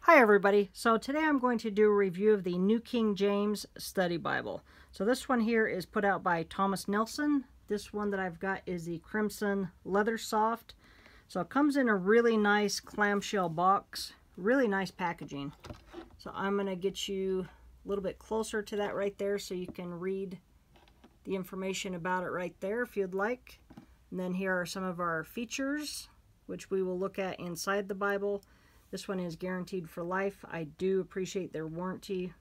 Hi everybody, so today I'm going to do a review of the New King James Study Bible. So this one here is put out by Thomas Nelson. This one that I've got is the Crimson Leathersoft. So it comes in a really nice clamshell box, really nice packaging. So I'm going to get you a little bit closer to that right there so you can read the information about it right there if you'd like. And then here are some of our features, which we will look at inside the Bible. This one is guaranteed for life. I do appreciate their warranty.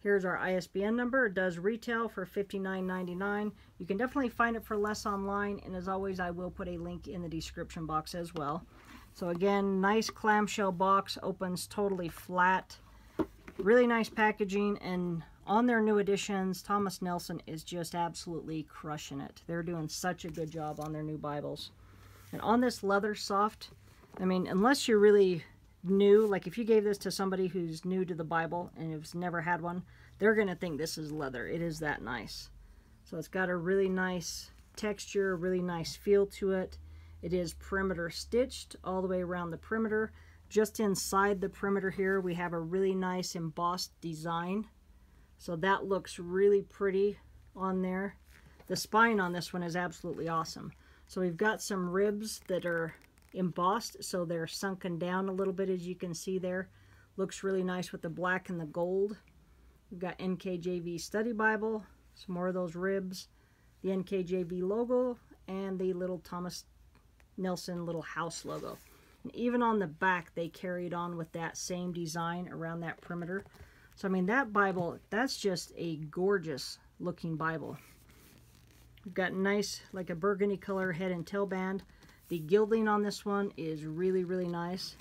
Here's our ISBN number. It does retail for $59.99. You can definitely find it for less online, and as always, I will put a link in the description box as well. So again, nice clamshell box, opens totally flat. Really nice packaging, and on their new editions, Thomas Nelson is just absolutely crushing it. They're doing such a good job on their new Bibles. And on this Leathersoft, I mean, unless you're really new, like if you gave this to somebody who's new to the Bible and has never had one, they're going to think this is leather. It is that nice. So it's got a really nice texture, really nice feel to it. It is perimeter stitched all the way around the perimeter. Just inside the perimeter here, we have a really nice embossed design. So that looks really pretty on there. The spine on this one is absolutely awesome. So we've got some ribs that are embossed, so they're sunken down a little bit, as you can see there. Looks really nice with the black and the gold. We've got NKJV Study Bible, some more of those ribs, the NKJV logo, and the little Thomas Nelson little house logo. And even on the back, they carried on with that same design around that perimeter. So I mean, that Bible, that's just a gorgeous looking Bible. We've got nice, like a burgundy color head and tail band. The gilding on this one is really, really nice.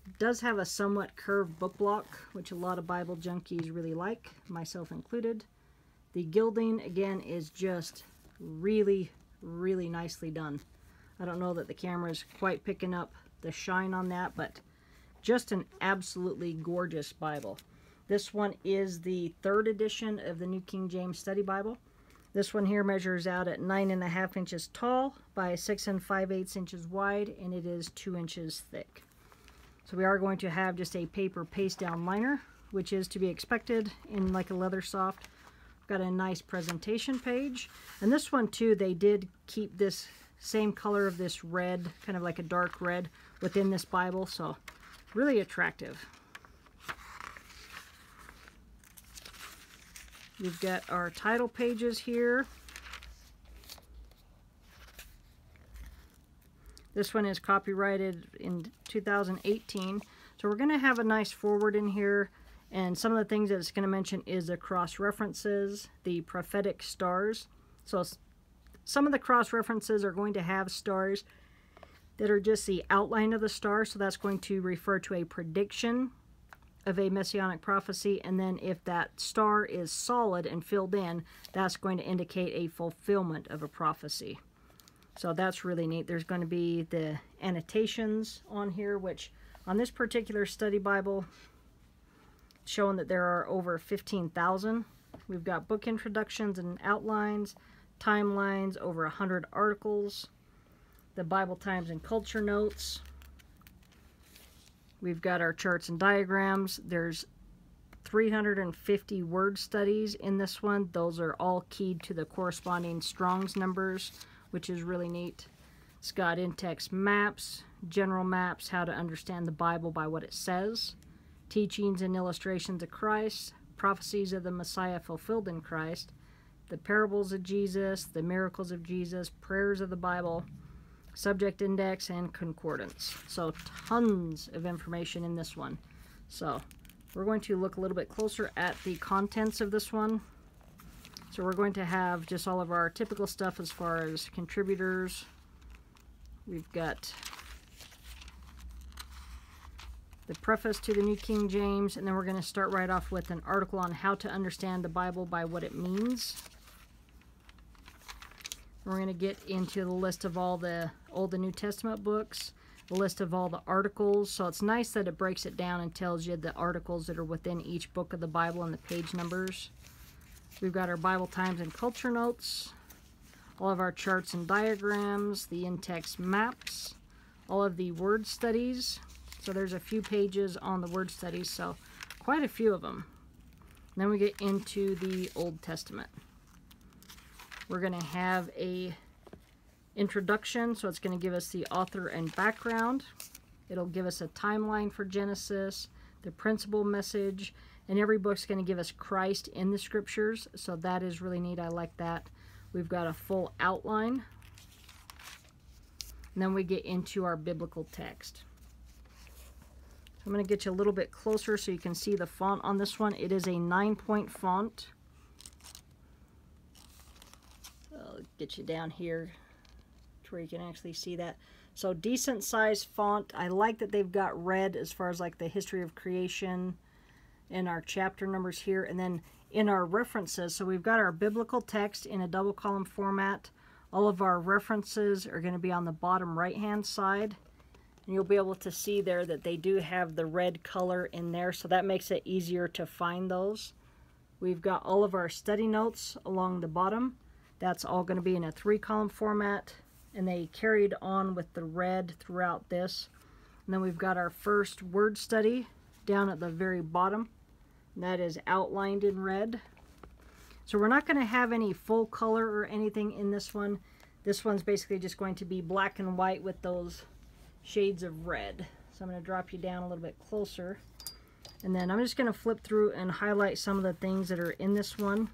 It does have a somewhat curved book block, which a lot of Bible junkies really like, myself included. The gilding, again, is just really, really nicely done. I don't know that the camera is quite picking up the shine on that, but just an absolutely gorgeous Bible. This one is the 3rd edition of the New King James Study Bible. This one here measures out at 9.5 inches tall by 6 5/8 inches wide, and it is 2 inches thick. So we are going to have just a paper paste down liner, which is to be expected in like a Leathersoft. Got a nice presentation page, and this one too, they did keep this same color of this red, kind of like a dark red, within this Bible, so really attractive. We've got our title pages here. This one is copyrighted in 2018. So we're going to have a nice forward in here. And some of the things that it's going to mention is the cross references, the prophetic stars. So some of the cross references are going to have stars that are just the outline of the star. So that's going to refer to a prediction of a messianic prophecy, and then if that star is solid and filled in, that's going to indicate a fulfillment of a prophecy. So that's really neat. There's going to be the annotations on here, which on this particular study Bible, showing that there are over 15,000. We've got book introductions and outlines, timelines, over 100 articles, the Bible Times and Culture Notes. We've got our charts and diagrams. There's 350 word studies in this one. Those are all keyed to the corresponding Strong's numbers, which is really neat. It's got in-text maps, general maps, how to understand the Bible by what it says, teachings and illustrations of Christ, prophecies of the Messiah fulfilled in Christ, the parables of Jesus, the miracles of Jesus, prayers of the Bible, subject index, and concordance. So tons of information in this one. So we're going to look a little bit closer at the contents of this one. So we're going to have just all of our typical stuff as far as contributors. We've got the preface to the New King James, and then we're going to start right off with an article on how to understand the Bible by what it means. We're going to get into the list of all the Old and New Testament books, the list of all the articles. So it's nice that it breaks it down and tells you the articles that are within each book of the Bible and the page numbers. We've got our Bible Times and Culture Notes, all of our charts and diagrams, the in-text maps, all of the word studies. So there's a few pages on the word studies, so quite a few of them. Then we get into the Old Testament. We're going to have a introduction, so it's going to give us the author and background. It'll give us a timeline for Genesis, the principal message, and every book's going to give us Christ in the scriptures, so that is really neat. I like that. We've got a full outline. And then we get into our biblical text. So I'm going to get you a little bit closer so you can see the font on this one. It is a 9-point font. I'll get you down here to where you can actually see that. So decent size font. I like that they've got red as far as like the history of creation and our chapter numbers here. And then in our references, so we've got our biblical text in a double column format. All of our references are going to be on the bottom right hand side. And you'll be able to see there that they do have the red color in there, so that makes it easier to find those. We've got all of our study notes along the bottom. That's all going to be in a 3-column format, and they carried on with the red throughout this. And then we've got our first word study down at the very bottom. And that is outlined in red. So we're not going to have any full color or anything in this one. This one's basically just going to be black and white with those shades of red. So I'm going to drop you down a little bit closer. And then I'm just going to flip through and highlight some of the things that are in this one.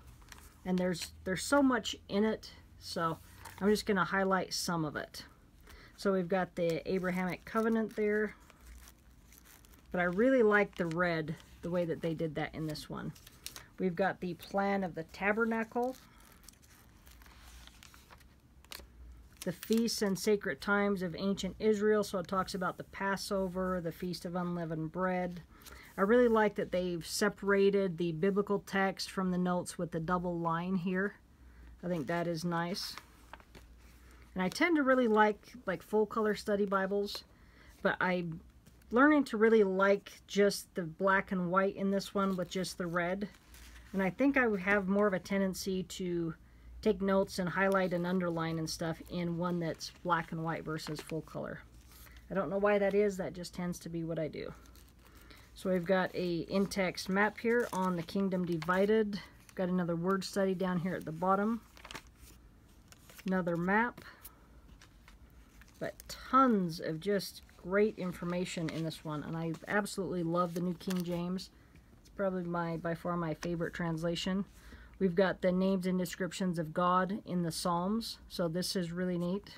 And there's so much in it, so I'm just going to highlight some of it. So we've got the Abrahamic covenant there. But I really like the red, the way that they did that in this one. We've got the plan of the tabernacle, the feasts and sacred times of ancient Israel. So it talks about the Passover, the Feast of Unleavened Bread. I really like that they've separated the biblical text from the notes with the double line here. I think that is nice. And I tend to really like full color study Bibles, but I'm learning to really like just the black and white in this one with just the red. And I think I would have more of a tendency to take notes and highlight and underline and stuff in one that's black and white versus full color. I don't know why that is. That just tends to be what I do. So we've got a in-text map here on the kingdom divided. Got another word study down here at the bottom. Another map. But tons of just great information in this one. And I absolutely love the New King James. Probably by far my favorite translation. We've got the names and descriptions of God in the Psalms, so this is really neat.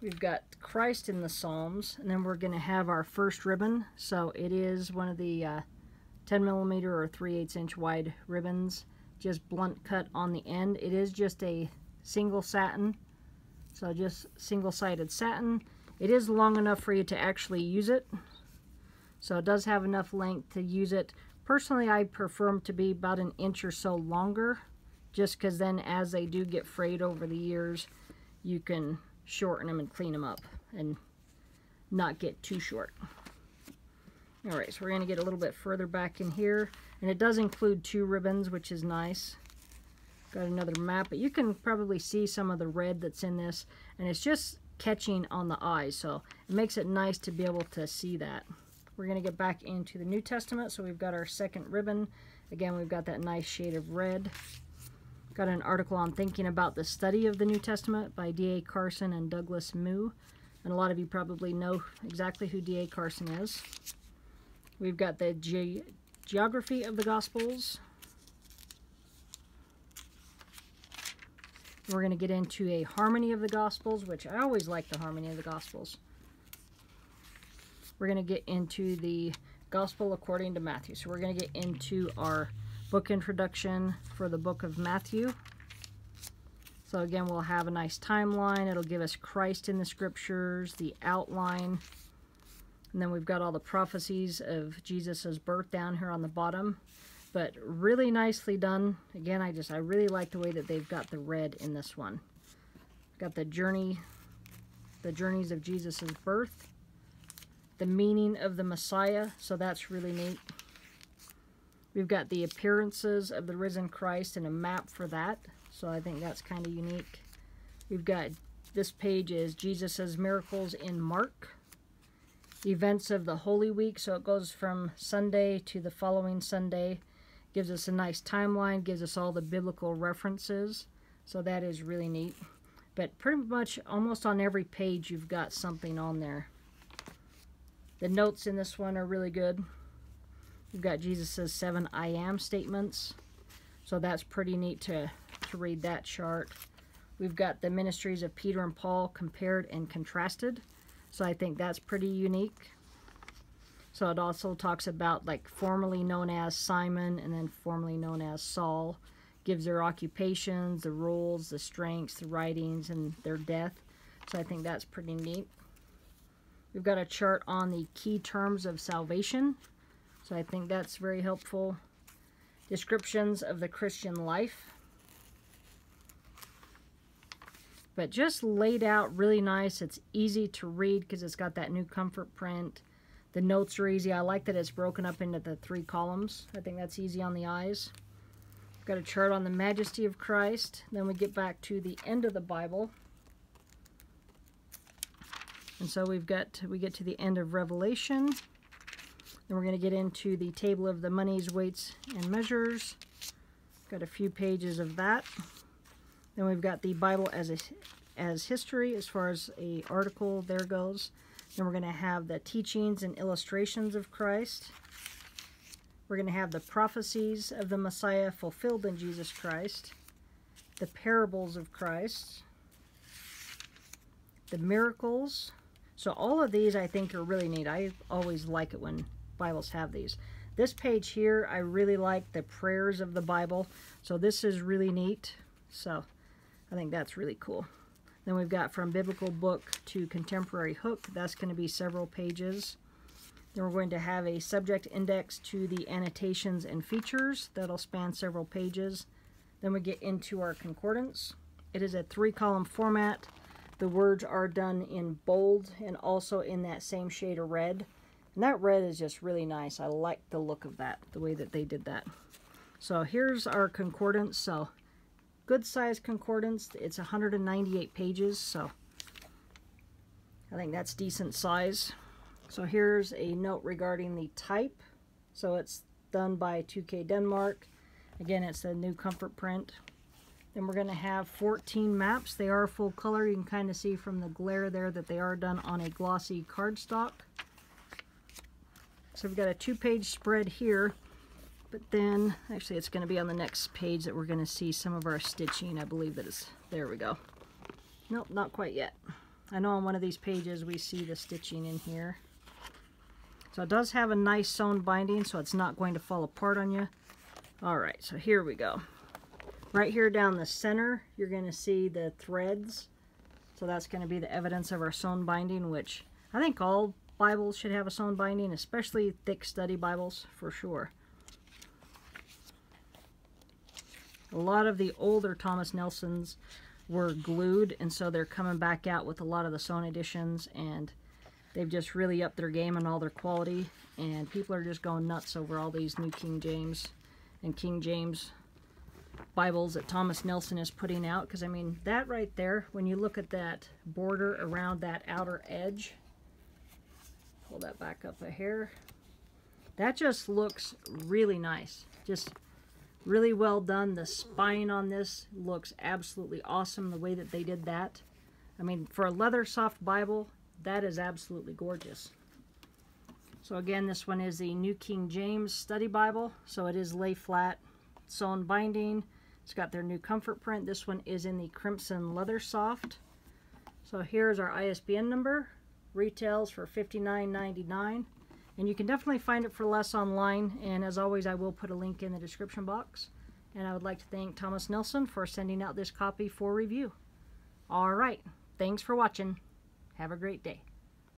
We've got Christ in the Psalms, and then we're going to have our first ribbon. So it is one of the 10mm or 3/8 inch wide ribbons, just blunt cut on the end. It is just a single satin, so just single-sided satin. It is long enough for you to actually use it. So it does have enough length to use it. Personally, I prefer them to be about an inch or so longer, just because then as they do get frayed over the years, you can shorten them and clean them up and not get too short. Alright, so we're going to get a little bit further back in here. And it does include 2 ribbons, which is nice. Got another map, but you can probably see some of the red that's in this. And it's just catching on the eye, so it makes it nice to be able to see that. We're going to get back into the New Testament, so we've got our second ribbon. Again, we've got that nice shade of red. Got an article on thinking about the study of the New Testament by D.A. Carson and Douglas Moo. And a lot of you probably know exactly who D.A. Carson is. We've got the geography of the Gospels. We're going to get into a harmony of the Gospels, which I always like the harmony of the Gospels. We're going to get into the Gospel according to Matthew. So we're going to get into our book introduction for the book of Matthew. So again, we'll have a nice timeline. It'll give us Christ in the scriptures, the outline, and then we've got all the prophecies of Jesus' birth down here on the bottom. But really nicely done. Again, I really like the way that they've got the red in this one. Got the journeys of Jesus' birth, the meaning of the Messiah, so that's really neat. We've got the appearances of the risen Christ and a map for that, so I think that's kind of unique. We've got This page is Jesus' miracles in Mark. Events of the Holy Week, so it goes from Sunday to the following Sunday. Gives us a nice timeline, gives us all the biblical references, so that is really neat. But pretty much almost on every page you've got something on there. The notes in this one are really good. You've got Jesus' 7 I am statements, so that's pretty neat to read that chart. We've got the ministries of Peter and Paul compared and contrasted, so I think that's pretty unique. So it also talks about like formerly known as Simon and then formerly known as Saul. Gives their occupations, the roles, the strengths, the writings, and their death. So I think that's pretty neat. We've got a chart on the key terms of salvation. So I think that's very helpful. Descriptions of the Christian life. But just laid out really nice. It's easy to read because it's got that new comfort print. The notes are easy. I like that it's broken up into the 3 columns. I think that's easy on the eyes. Got a chart on the majesty of Christ. Then we get back to the end of the Bible. And so we get to the end of Revelation. Then we're going to get into the table of the monies, weights, and measures. Got a few pages of that. Then we've got the Bible as history as far as a article there goes. Then we're going to have the teachings and illustrations of Christ. We're going to have the prophecies of the Messiah fulfilled in Jesus Christ. The parables of Christ. The miracles. So all of these I think are really neat. I always like it when Bibles have these. This page here, I really like the prayers of the Bible. So this is really neat. So I think that's really cool. Then we've got from biblical book to contemporary hook. That's going to be several pages. Then we're going to have a subject index to the annotations and features. That'll span several pages. Then we get into our concordance. It is a 3-column format. The words are done in bold and also in that same shade of red. And that red is just really nice. I like the look of that, the way that they did that. So here's our concordance. So good size concordance. It's 198 pages, so I think that's decent size. So here's a note regarding the type. So it's done by 2K Denmark. Again, it's a new comfort print. Then we're going to have 14 maps. They are full color. You can kind of see from the glare there that they are done on a glossy cardstock. So we've got a 2-page spread here. But then, actually it's going to be on the next page that we're going to see some of our stitching. I believe that is, there we go. Nope, not quite yet. I know on one of these pages we see the stitching in here. So it does have a nice sewn binding, so it's not going to fall apart on you. Alright, so here we go. Right here down the center, you're going to see the threads. So that's going to be the evidence of our sewn binding, which I think all Bibles should have a sewn binding, especially thick study Bibles, for sure. A lot of the older Thomas Nelsons were glued, and so they're coming back out with a lot of the sewn editions, and they've just really upped their game and all their quality, and people are just going nuts over all these new King James and King James Bibles that Thomas Nelson is putting out, because I mean, that right there, when you look at that border around that outer edge, pull that back up a hair, that just looks really nice. Just really well done. The spine on this looks absolutely awesome, the way that they did that. I mean, for a Leathersoft Bible, that is absolutely gorgeous. So again, this one is the New King James Study Bible. So it is lay flat, sewn binding. It's got their new comfort print. This one is in the crimson Leathersoft. So here's our ISBN number. Retails for $59.99. And you can definitely find it for less online. And as always, I will put a link in the description box. And I would like to thank Thomas Nelson for sending out this copy for review. All right. Thanks for watching. Have a great day.